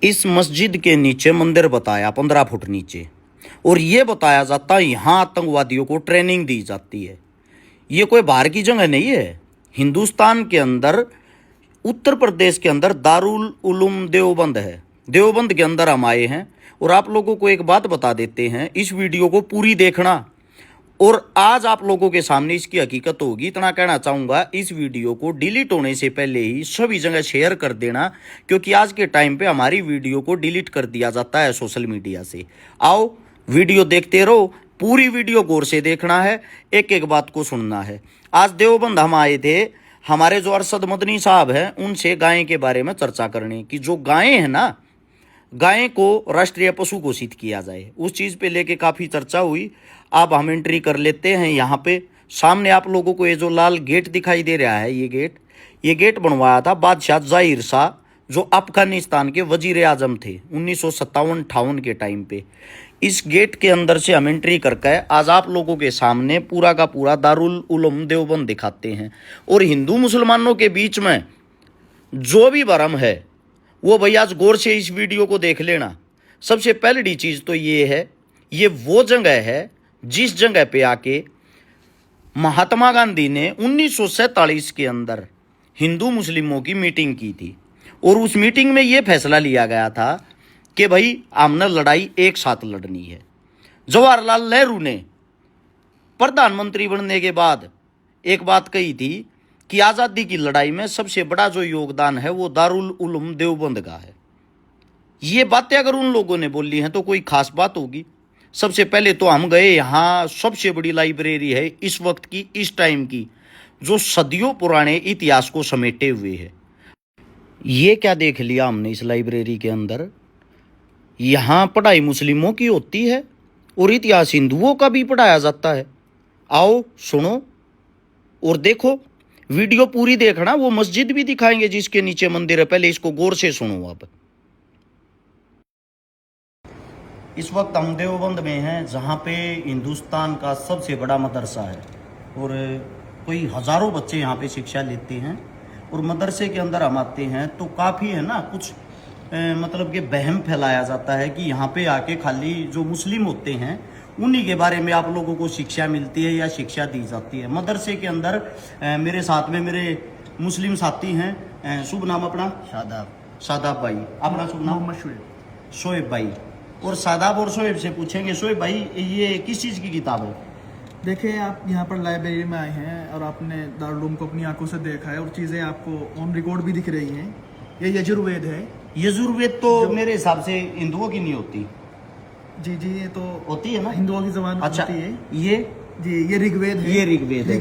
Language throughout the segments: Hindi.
इस मस्जिद के नीचे मंदिर बताया 15 फुट नीचे, और ये बताया जाता है यहाँ आतंकवादियों को ट्रेनिंग दी जाती है। ये कोई बाहर की जगह नहीं है। हिंदुस्तान के अंदर उत्तर प्रदेश के अंदर दारुल उलूम देवबंद है। देवबंद के अंदर हम आए हैं और आप लोगों को एक बात बता देते हैं, इस वीडियो को पूरी देखना और आज आप लोगों के सामने इसकी हकीकत होगी। इतना कहना चाहूँगा, इस वीडियो को डिलीट होने से पहले ही सभी जगह शेयर कर देना, क्योंकि आज के टाइम पे हमारी वीडियो को डिलीट कर दिया जाता है सोशल मीडिया से। आओ वीडियो देखते रहो, पूरी वीडियो गौर से देखना है, एक एक बात को सुनना है। आज देवबंद हम आए थे, हमारे जो अरशद मदनी साहब हैं उनसे गाय के बारे में चर्चा करने की। जो गायें हैं ना, गाय को राष्ट्रीय पशु घोषित किया जाए, उस चीज़ पे लेके काफ़ी चर्चा हुई। अब हम एंट्री कर लेते हैं। यहाँ पे सामने आप लोगों को ये जो लाल गेट दिखाई दे रहा है, ये गेट बनवाया था बादशाह ज़हीर शाह, जो अफगानिस्तान के वजीर आजम थे 1957-58 के टाइम पे। इस गेट के अंदर से हम एंट्री करके आज आप लोगों के सामने पूरा का पूरा दारुल उलूम देवबंद दिखाते हैं। और हिंदू मुसलमानों के बीच में जो भी भरम है वो भैया आज गौर से इस वीडियो को देख लेना। सबसे पहली चीज़ तो ये है, ये वो जगह है जिस जगह पे आके महात्मा गांधी ने 1947 के अंदर हिंदू मुस्लिमों की मीटिंग की थी। और उस मीटिंग में ये फैसला लिया गया था कि भाई हमने लड़ाई एक साथ लड़नी है। जवाहरलाल नेहरू ने प्रधानमंत्री बनने के बाद एक बात कही थी कि आज़ादी की लड़ाई में सबसे बड़ा जो योगदान है वो दारुल उलूम देवबंद का है। ये बातें अगर उन लोगों ने बोली हैं तो कोई खास बात होगी। सबसे पहले तो हम गए, यहाँ सबसे बड़ी लाइब्रेरी है इस वक्त की, इस टाइम की, जो सदियों पुराने इतिहास को समेटे हुए है। ये क्या देख लिया हमने इस लाइब्रेरी के अंदर, यहाँ पढ़ाई मुस्लिमों की होती है और इतिहास हिंदुओं का भी पढ़ाया जाता है। आओ सुनो और देखो, वीडियो पूरी देखना। वो मस्जिद भी दिखाएंगे जिसके नीचे मंदिर है, पहले इसको गौर से सुनो। अब इस वक्त हम देवबंद में हैं, जहाँ पे हिंदुस्तान का सबसे बड़ा मदरसा है और कोई हज़ारों बच्चे यहाँ पे शिक्षा लेते हैं। और मदरसे के अंदर हम आते हैं तो काफ़ी है ना, कुछ मतलब कि वहम फैलाया जाता है कि यहाँ पे आके खाली जो मुस्लिम होते हैं उन्हीं के बारे में आप लोगों को शिक्षा मिलती है या शिक्षा दी जाती है। मदरसे के अंदर मेरे साथ में मेरे मुस्लिम साथी हैं। शुभ नाम अपना? शादाब भाई। अपना शुभ नाम? मोहम्मद शोएब भाई। और शादाब और शोएब से पूछेंगे, शोएब भाई ये किस चीज़ की किताब है? देखिए, आप यहाँ पर लाइब्रेरी में आए हैं और आपने दारुल उलूम को अपनी आंखों से देखा है और चीज़ें आपको ऑन रिकॉर्ड भी दिख रही हैं। ये यजुर्वेद है। यजुर्वेद तो मेरे हिसाब से हिंदुओं की नहीं होती। जी, ये तो होती है ना, हिंदुओं की ज़बान अच्छा होती है। ये ऋग्वेद है। ये ऋग्वेद है।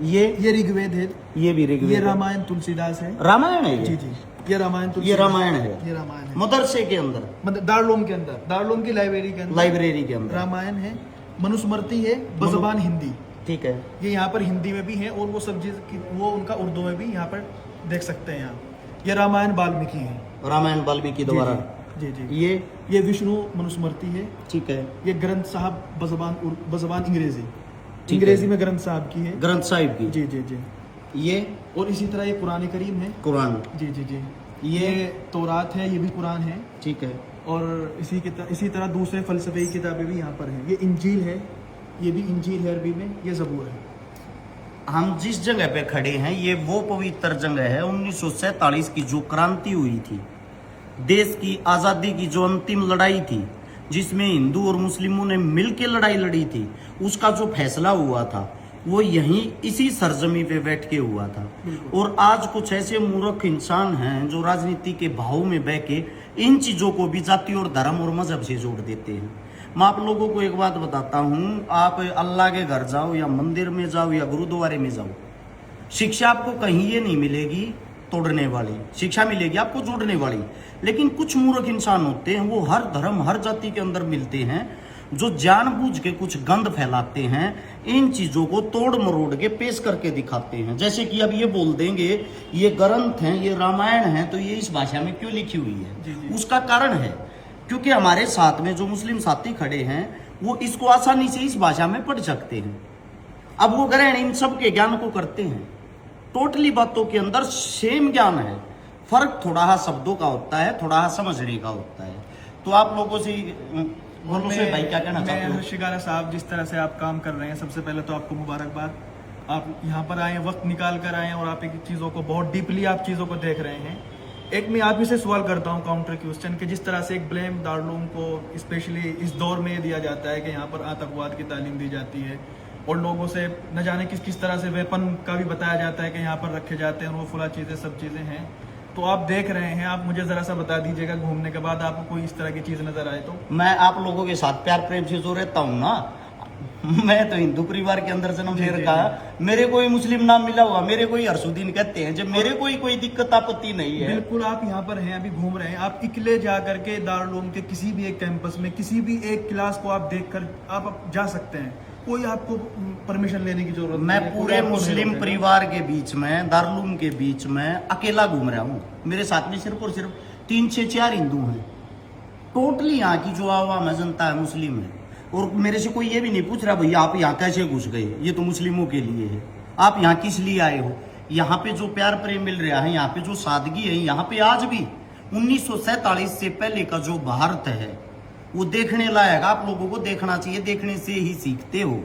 ये ऋग्वेद है। ये भी ऋग्वेद। ये रामायण तुलसीदास है। रामायण है जी, ये रामायण है। ये रामायण है मदरसे के अंदर, मतलब दारुल उलूम के अंदर, दारुल उलूम की लाइब्रेरी के अंदर रामायण है, मनुस्मृति है बज़बान हिंदी। ठीक है, ये यहाँ पर हिंदी में भी है और वो सब चीज वो उनका उर्दू में भी यहाँ पर देख सकते हैं आप। ये रामायण वाल्मीकि है, रामायण वाल्मीकि द्वारा। जी ये विष्णु मनुस्मृति है। ठीक है, ये ग्रंथ साहब बज़बान अंग्रेजी में ग्रंथ साहब की है, ग्रंथ साहिब की। जी ये, और इसी तरह ये कुरान करीम है, कुरान। जी ये तौरात है, ये भी कुरान है। ठीक है, और इसी तरह दूसरे फलसफे की किताबें भी यहाँ पर हैं। ये इंजील है, ये भी इंजील है अरबी में, ये ज़बूर है। हम जिस जगह पे खड़े हैं ये वो पवित्र जगह है। 1947 की जो क्रांति हुई थी, देश की आज़ादी की जो अंतिम लड़ाई थी, जिसमें हिंदू और मुस्लिमों ने मिलकर लड़ाई लड़ी थी, उसका जो फैसला हुआ था वो यहीं इसी सरजमी पे बैठ के हुआ था। और आज कुछ ऐसे मूर्ख इंसान हैं जो राजनीति के भाव में बह के इन चीज़ों को भी जाति और धर्म और मजहब से जोड़ देते हैं। मैं आप लोगों को एक बात बताता हूँ, आप अल्लाह के घर जाओ या मंदिर में जाओ या गुरुद्वारे में जाओ, शिक्षा आपको कहीं ये नहीं मिलेगी तोड़ने वाली, शिक्षा मिलेगी आपको जोड़ने वाली। लेकिन कुछ मूर्ख इंसान होते हैं, वो हर धर्म हर जाति के अंदर मिलते हैं, जो जानबूझ के कुछ गंद फैलाते हैं, इन चीज़ों को तोड़ मरोड़ के पेश करके दिखाते हैं। जैसे कि अब ये बोल देंगे ये ग्रंथ हैं, ये रामायण है, तो ये इस भाषा में क्यों लिखी हुई है? उसका कारण है क्योंकि हमारे साथ में जो मुस्लिम साथी खड़े हैं वो इसको आसानी से इस भाषा में पढ़ सकते हैं। अब वो ग्रहण इन सब के ज्ञान को करते हैं, टोटली बातों के अंदर सेम ज्ञान है, फर्क थोड़ा सा शब्दों का होता है, थोड़ा सा समझने का होता है। तो आप लोगों से भाई क्या कहना चाहते हो? हर्ष शिगारा साहब, जिस तरह से आप काम कर रहे हैं, सबसे पहले तो आपको मुबारकबाद। आप यहाँ पर आए, वक्त निकाल कर आए और आप एक चीज़ों को बहुत डीपली आप चीज़ों को देख रहे हैं। एक मैं आप ही से सवाल करता हूँ काउंटर क्वेश्चन कि जिस तरह से एक ब्लेम दारुल को स्पेशली इस दौर में दिया जाता है कि यहाँ पर आतंकवाद की तालीम दी जाती है और लोगों से न जाने किस किस तरह से वेपन का भी बताया जाता है कि यहाँ पर रखे जाते हैं और वो फुला चीज़ें सब चीज़ें हैं, तो आप देख रहे हैं, आप मुझे ज़रा सा बता दीजिएगा घूमने के बाद आपको कोई इस तरह की चीज़ नज़र आए तो। मैं आप लोगों के साथ प्यार प्रेम से जो रहता हूँ ना, मैं तो हिंदू परिवार के अंदर जन्म ले रखा है, मेरे कोई मुस्लिम नाम मिला हुआ, मेरे कोई हर्षुद्दीन कहते हैं, जब मेरे कोई दिक्कत आपत्ति नहीं है। बिल्कुल, आप यहाँ पर हैं, अभी घूम रहे हैं, आप इकले जा करके दारुल उलूम के किसी भी एक कैंपस में किसी भी एक क्लास को आप देखकर आप जा सकते हैं, कोई आपको परमिशन लेने की जरूरत नहीं। मैं पूरे मुस्लिम परिवार के बीच में, दारुल उलूम के बीच में अकेला घूम रहा हूँ। मेरे साथ में सिर्फ और सिर्फ 3 से 4 हिंदू हैं। टोटली यहाँ की जो आवाम है, जनता है, मुस्लिम है। और मेरे से कोई ये भी नहीं पूछ रहा भैया आप यहाँ कैसे घुस गए, ये तो मुस्लिमों के लिए है, आप यहाँ किस लिए आए हो। यहाँ पे जो प्यार प्रेम मिल रहा है, यहाँ पे जो सादगी है, यहाँ पे आज भी 1947 से पहले का जो भारत है वो देखने लायक, आप लोगों को देखना चाहिए, देखने से ही सीखते हो,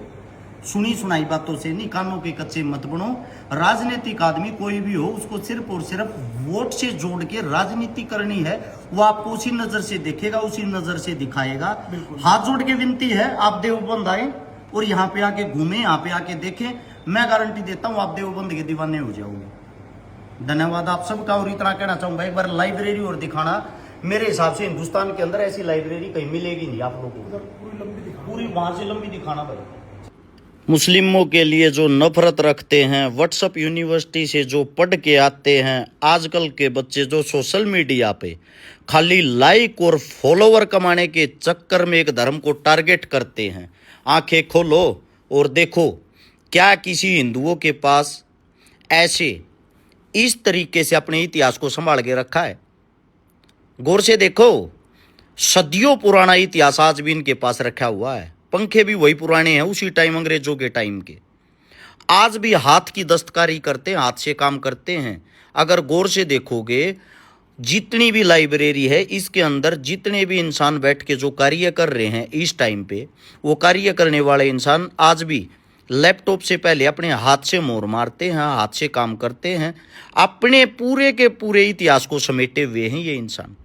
सुनी सुनाई बातों से नहीं, कानों के कच्चे मत बनो। राजनीतिक आदमी कोई भी हो, उसको सिर्फ और सिर्फ वोट से जोड़ के राजनीति करनी है, वो आपको उसी नजर से देखेगा, उसी नजर से दिखाएगा। हाथ जोड़ के विनती है, आप देवबंद आए और यहाँ पे आके घूमे, यहाँ पे आके देखें, मैं गारंटी देता हूँ आप देवबंद के दीवाने हो जाओगे। धन्यवाद आप सबका। और इतना कहना चाहूंगा, एक बार लाइब्रेरी और दिखाना, मेरे हिसाब से हिंदुस्तान के अंदर ऐसी लाइब्रेरी कहीं मिलेगी नहीं आप लोगों को, पूरी वहां से लंबी दिखाना भाई। मुस्लिमों के लिए जो नफरत रखते हैं, व्हाट्सएप यूनिवर्सिटी से जो पढ़ के आते हैं, आजकल के बच्चे जो सोशल मीडिया पे खाली लाइक और फॉलोवर कमाने के चक्कर में एक धर्म को टारगेट करते हैं, आंखें खोलो और देखो क्या किसी हिंदुओं के पास ऐसे इस तरीके से अपने इतिहास को संभाल के रखा है। गौर से देखो, सदियों पुराना इतिहास आज भी इनके पास रखा हुआ है। पंखे भी वही पुराने हैं, उसी टाइम अंग्रेजों के टाइम के। आज भी हाथ की दस्तकारी करते हैं, हाथ से काम करते हैं। अगर गौर से देखोगे, जितनी भी लाइब्रेरी है, इसके अंदर जितने भी इंसान बैठ के जो कार्य कर रहे हैं इस टाइम पे, वो कार्य करने वाले इंसान आज भी लैपटॉप से पहले अपने हाथ से मोहर मारते हैं, हाथ से काम करते हैं, अपने पूरे के पूरे इतिहास को समेटे हुए हैं ये इंसान।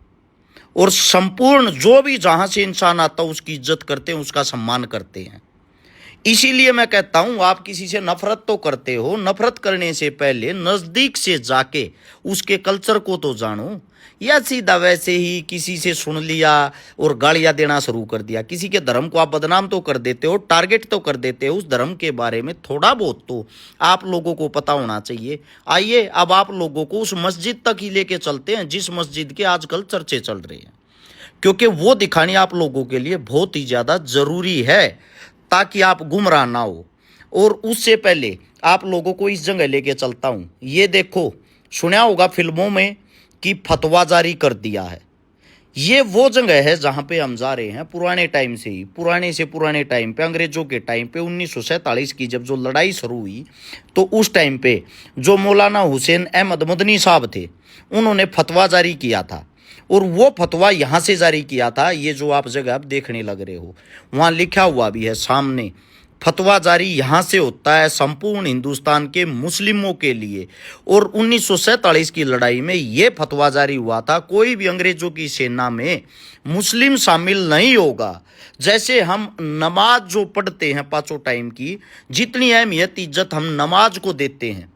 और संपूर्ण जो भी जहां से इंसान आता है उसकी इज्जत करते हैं, उसका सम्मान करते हैं। इसीलिए मैं कहता हूं, आप किसी से नफरत तो करते हो, नफरत करने से पहले नजदीक से जाके उसके कल्चर को तो जानो, या सीधा वैसे ही किसी से सुन लिया और गालियां देना शुरू कर दिया। किसी के धर्म को आप बदनाम तो कर देते हो, टारगेट तो कर देते हो, उस धर्म के बारे में थोड़ा बहुत तो आप लोगों को पता होना चाहिए। आइए अब आप लोगों को उस मस्जिद तक ही लेके चलते हैं जिस मस्जिद के आजकल चर्चे चल रहे हैं, क्योंकि वो दिखानी आप लोगों के लिए बहुत ही ज़्यादा ज़रूरी है ताकि आप गुमराह ना हो। और उससे पहले आप लोगों को इस जगह लेके चलता हूँ। ये देखो, सुना होगा फिल्मों में कि फतवा जारी कर दिया है। ये वो जगह है जहाँ पे हम जा रहे हैं पुराने टाइम से ही, पुराने से पुराने टाइम पे, अंग्रेजों के टाइम पे 1947 की जब जो लड़ाई शुरू हुई, तो उस टाइम पे जो मौलाना हुसैन अहमद मदनी साहब थे, उन्होंने फतवा जारी किया था। और वो फतवा यहाँ से जारी किया था, ये जो आप जगह आप देखने लग रहे हो, वहाँ लिखा हुआ भी है सामने, फतवा जारी यहाँ से होता है संपूर्ण हिंदुस्तान के मुस्लिमों के लिए। और 1947 की लड़ाई में ये फतवा जारी हुआ था, कोई भी अंग्रेजों की सेना में मुस्लिम शामिल नहीं होगा। जैसे हम नमाज जो पढ़ते हैं पांचों टाइम की, जितनी अहमियत इज्जत हम नमाज को देते हैं,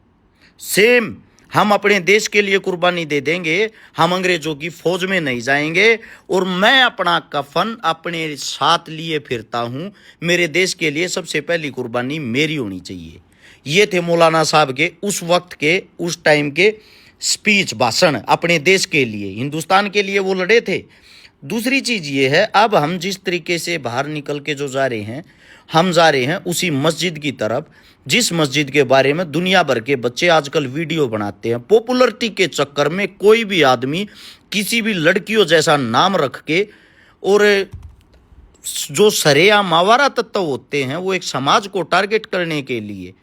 सेम हम अपने देश के लिए कुर्बानी दे देंगे। हम अंग्रेजों की फौज में नहीं जाएंगे। और मैं अपना कफन अपने साथ लिए फिरता हूँ, मेरे देश के लिए सबसे पहली कुर्बानी मेरी होनी चाहिए। ये थे मौलाना साहब के उस वक्त के, उस टाइम के स्पीच, भाषण, अपने देश के लिए, हिंदुस्तान के लिए वो लड़े थे। दूसरी चीज़ ये है, अब हम जिस तरीके से बाहर निकल के जो जा रहे हैं, हम जा रहे हैं उसी मस्जिद की तरफ, जिस मस्जिद के बारे में दुनिया भर के बच्चे आजकल वीडियो बनाते हैं। पॉपुलरिटी के चक्कर में कोई भी आदमी किसी भी लड़कियों जैसा नाम रख के, और जो सरेआम आवारा तत्व होते हैं, वो एक समाज को टारगेट करने के लिए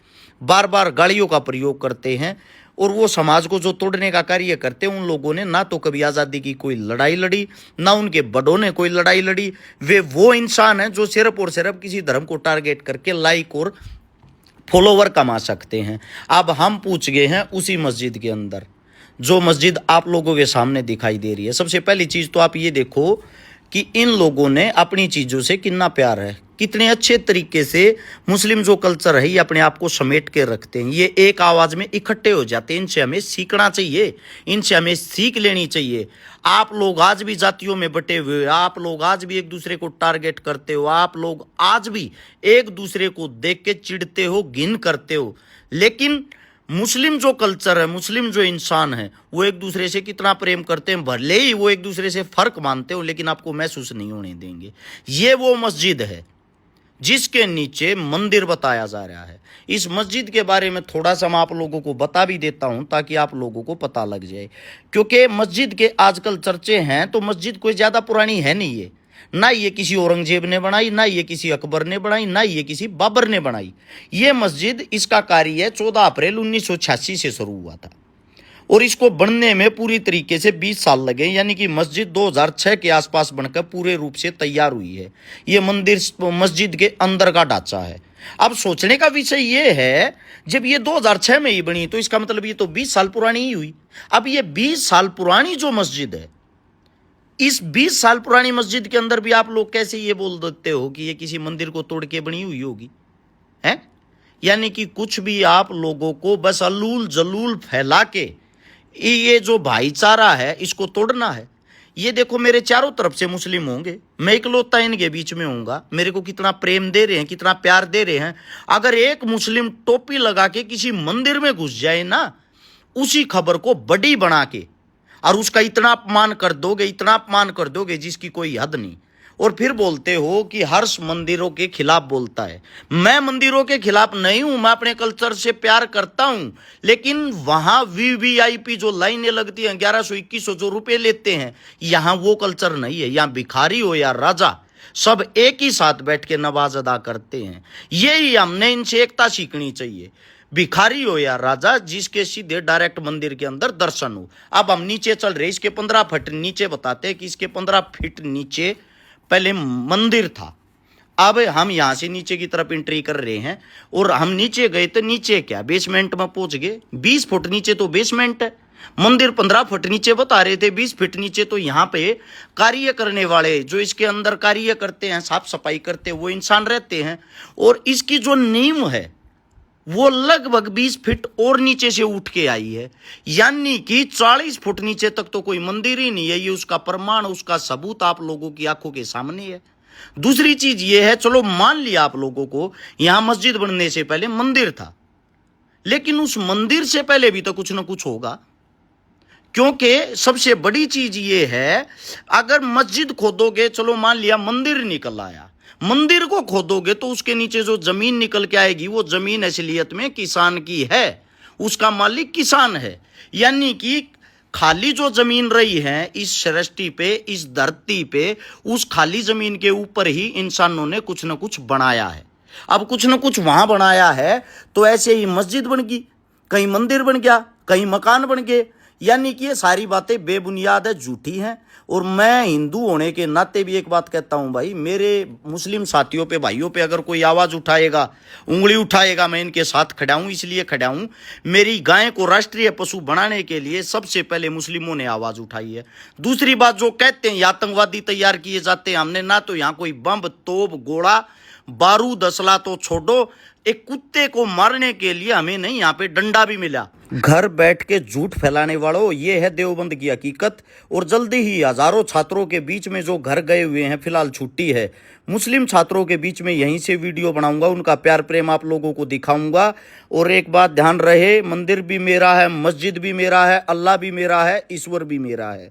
बार बार गालियों का प्रयोग करते हैं। और वो समाज को जो तोड़ने का कार्य करते हैं, उन लोगों ने ना तो कभी आज़ादी की कोई लड़ाई लड़ी, ना उनके बड़ों ने कोई लड़ाई लड़ी। वो इंसान हैं जो सिर्फ और सिर्फ किसी धर्म को टारगेट करके लाइक और फॉलोवर कमा सकते हैं। अब हम पूछ गए हैं उसी मस्जिद के अंदर, जो मस्जिद आप लोगों के सामने दिखाई दे रही है। सबसे पहली चीज़ तो आप ये देखो कि इन लोगों ने अपनी चीज़ों से कितना प्यार है, कितने अच्छे तरीके से मुस्लिम जो कल्चर है ये अपने आप को समेट के रखते हैं। ये एक आवाज़ में इकट्ठे हो जाते हैं। इनसे हमें सीखना चाहिए, इनसे हमें सीख लेनी चाहिए। आप लोग आज भी जातियों में बटे हुए हो, आप लोग आज भी एक दूसरे को टारगेट करते हो, आप लोग आज भी एक दूसरे को देख के चिढ़ते हो, घिन करते हो। लेकिन मुस्लिम जो कल्चर है, मुस्लिम जो इंसान है, वो एक दूसरे से कितना प्रेम करते हैं। भले ही वो एक दूसरे से फर्क मानते हो, लेकिन आपको महसूस नहीं होने देंगे। ये वो मस्जिद है जिसके नीचे मंदिर बताया जा रहा है। इस मस्जिद के बारे में थोड़ा सा मैं आप लोगों को बता भी देता हूं ताकि आप लोगों को पता लग जाए, क्योंकि मस्जिद के आजकल चर्चे हैं। तो मस्जिद कोई ज़्यादा पुरानी है नहीं, ये ना ये किसी औरंगजेब ने बनाई, ना ये किसी अकबर ने बनाई, ना ये किसी बाबर ने बनाई। ये मस्जिद, इसका कार्य 14 अप्रैल 1986 से शुरू हुआ था और इसको बनने में पूरी तरीके से 20 साल लगे। यानी कि मस्जिद 2006 के आसपास बनकर पूरे रूप से तैयार हुई है। ये मंदिर मस्जिद के अंदर का ढांचा है। अब सोचने का विषय ये है, जब ये 2006 में ही बनी तो इसका मतलब ये तो 20 साल पुरानी ही हुई। अब ये 20 साल पुरानी जो मस्जिद है, इस 20 साल पुरानी मस्जिद के अंदर भी आप लोग कैसे ये बोल देते हो कि ये किसी मंदिर को तोड़ के बनी हुई होगी, है? यानी कि कुछ भी आप लोगों को बस अलूल जलूल फैला के ये जो भाईचारा है इसको तोड़ना है। ये देखो, मेरे चारों तरफ से मुस्लिम होंगे, मैं इकलौता इनके बीच में होऊंगा। मेरे को कितना प्रेम दे रहे हैं, कितना प्यार दे रहे हैं। अगर एक मुस्लिम टोपी लगा के किसी मंदिर में घुस जाए ना, उसी खबर को बड़ी बना के और उसका इतना अपमान कर दोगे, इतना अपमान कर दोगे जिसकी कोई हद नहीं, और फिर बोलते हो कि हर्ष मंदिरों के खिलाफ बोलता है। मैं मंदिरों के खिलाफ नहीं हूं, मैं अपने कल्चर से प्यार करता हूं। लेकिन वहां वीवीआईपी जो लाइनें लगती हैं, 1100-2100 जो रुपए लेते हैं, यहां वो कल्चर नहीं है। यहां भिखारी हो या राजा, सब एक ही साथ बैठ के नमाज अदा करते हैं। यही हमने इनसे एकता सीखनी चाहिए। भिखारी हो या राजा, जिसके सीधे डायरेक्ट मंदिर के अंदर दर्शन हो। अब हम नीचे चल रहे, इसके 15 फीट नीचे बताते हैं कि इसके 15 फीट नीचे पहले मंदिर था। अब हम यहां से नीचे की तरफ एंट्री कर रहे हैं और हम नीचे गए तो नीचे क्या, बेसमेंट में पहुंच गए। 20 फुट नीचे तो बेसमेंट है। मंदिर 15 फुट नीचे बता रहे थे, 20 फीट नीचे तो यहाँ पे कार्य करने वाले, जो इसके अंदर कार्य करते हैं, साफ सफाई करते हैं, वो इंसान रहते हैं। और इसकी जो नींव है वो लगभग 20 फीट और नीचे से उठ के आई है। यानी कि 40 फुट नीचे तक तो कोई मंदिर ही नहीं है। ये उसका प्रमाण, उसका सबूत आप लोगों की आंखों के सामने है। दूसरी चीज ये है, चलो मान लिया आप लोगों को यहां मस्जिद बनने से पहले मंदिर था, लेकिन उस मंदिर से पहले भी तो कुछ ना कुछ होगा। क्योंकि सबसे बड़ी चीज ये है, अगर मस्जिद खोदोगे, चलो मान लिया मंदिर निकल आया, मंदिर को खोदोगे तो उसके नीचे जो जमीन निकल के आएगी, वो जमीन असलियत में किसान की है, उसका मालिक किसान है। यानी कि खाली जो जमीन रही है इस सृष्टि पे, इस धरती पे, उस खाली जमीन के ऊपर ही इंसानों ने कुछ ना कुछ बनाया है। अब कुछ ना कुछ वहां बनाया है तो ऐसे ही मस्जिद बन गई, कहीं मंदिर बन गया, कहीं मकान बन गए। यानी कि ये सारी बातें बेबुनियाद है, झूठी हैं। और मैं हिंदू होने के नाते भी एक बात कहता हूं भाई, मेरे मुस्लिम साथियों पे, भाइयों पे अगर कोई आवाज उठाएगा, उंगली उठाएगा, मैं इनके साथ खड़ा हूं। इसलिए खड़ा हूं, मेरी गाय को राष्ट्रीय पशु बनाने के लिए सबसे पहले मुस्लिमों ने आवाज उठाई है। दूसरी बात, जो कहते हैं आतंकवादी तैयार किए जाते हैं, हमने ना तो यहां कोई बम, तोप, गोला, बारूद, असला तो छोड़ो, एक कुत्ते को मारने के लिए हमें नहीं यहाँ पे डंडा भी मिला। घर बैठ के झूठ फैलाने वालों, ये है देवबंद की हकीकत। और जल्दी ही हजारों छात्रों के बीच में जो घर गए हुए हैं, फिलहाल छुट्टी है, मुस्लिम छात्रों के बीच में यहीं से वीडियो बनाऊंगा, उनका प्यार प्रेम आप लोगों को दिखाऊंगा। और एक बात ध्यान रहे, मंदिर भी मेरा है, मस्जिद भी मेरा है, अल्लाह भी मेरा है, ईश्वर भी मेरा है।